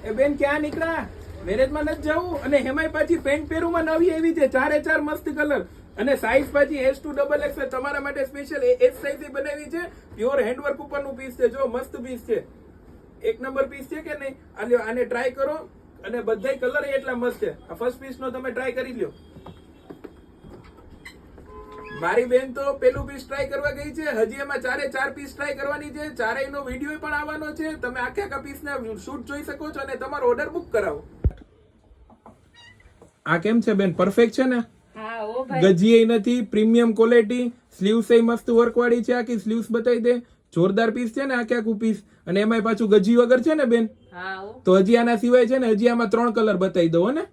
એ બેન ક્યાં નીકળ્યા? મેરેજમાં નથી જવું. અને એમાંય પાછી પેન્ટ પહેરુંમાં નવી એવી છે, 4 મસ્ત કલર અને સાઈઝ પાછી S2XXL તમારા માટે સ્પેશિયલ એજ સાઈઝ બનાવી છે. પ્યોર હેન્ડવર્ક ઉપરનું પીસ છે. જો મસ્ત પીસ છે, એક નંબર પીસ છે કે નહીં? આને ટ્રાય કરો અને બધાય કલર એટલા મસ્ત છે. આ ફર્સ્ટ પીસ નો તમે ટ્રાય કરી લ્યો. મારી બેન તો પેલું પીસ ટ્રાય કરવા ગઈ છે, હજી એમાં 4 પીસ ટ્રાય કરવાની છે. ચારેયનો વિડીયો પણ આવવાનો છે. તમે આખા પીસના શૂટ જોઈ શકો છો અને તમારો ઓર્ડર બુક કરાવો. આ કેમ છે બેન? પરફેક્ટ છે ને? હા ઓ ભાઈ, ગજીએ નથી, પ્રીમિયમ ક્વોલિટી, સ્લીવ્સ એ મસ્ત વર્ક વાળી છે. આખી સ્લીવ્સ બતાવી દે. જોરદાર પીસ છે ને આખું પીસ. અને એમાંય પાછું ગજી વગર છે ને બેન. હા ઓ તો હજી આના સિવાય છે ને, હજી આમાં 3 કલર બતાવી દો ને.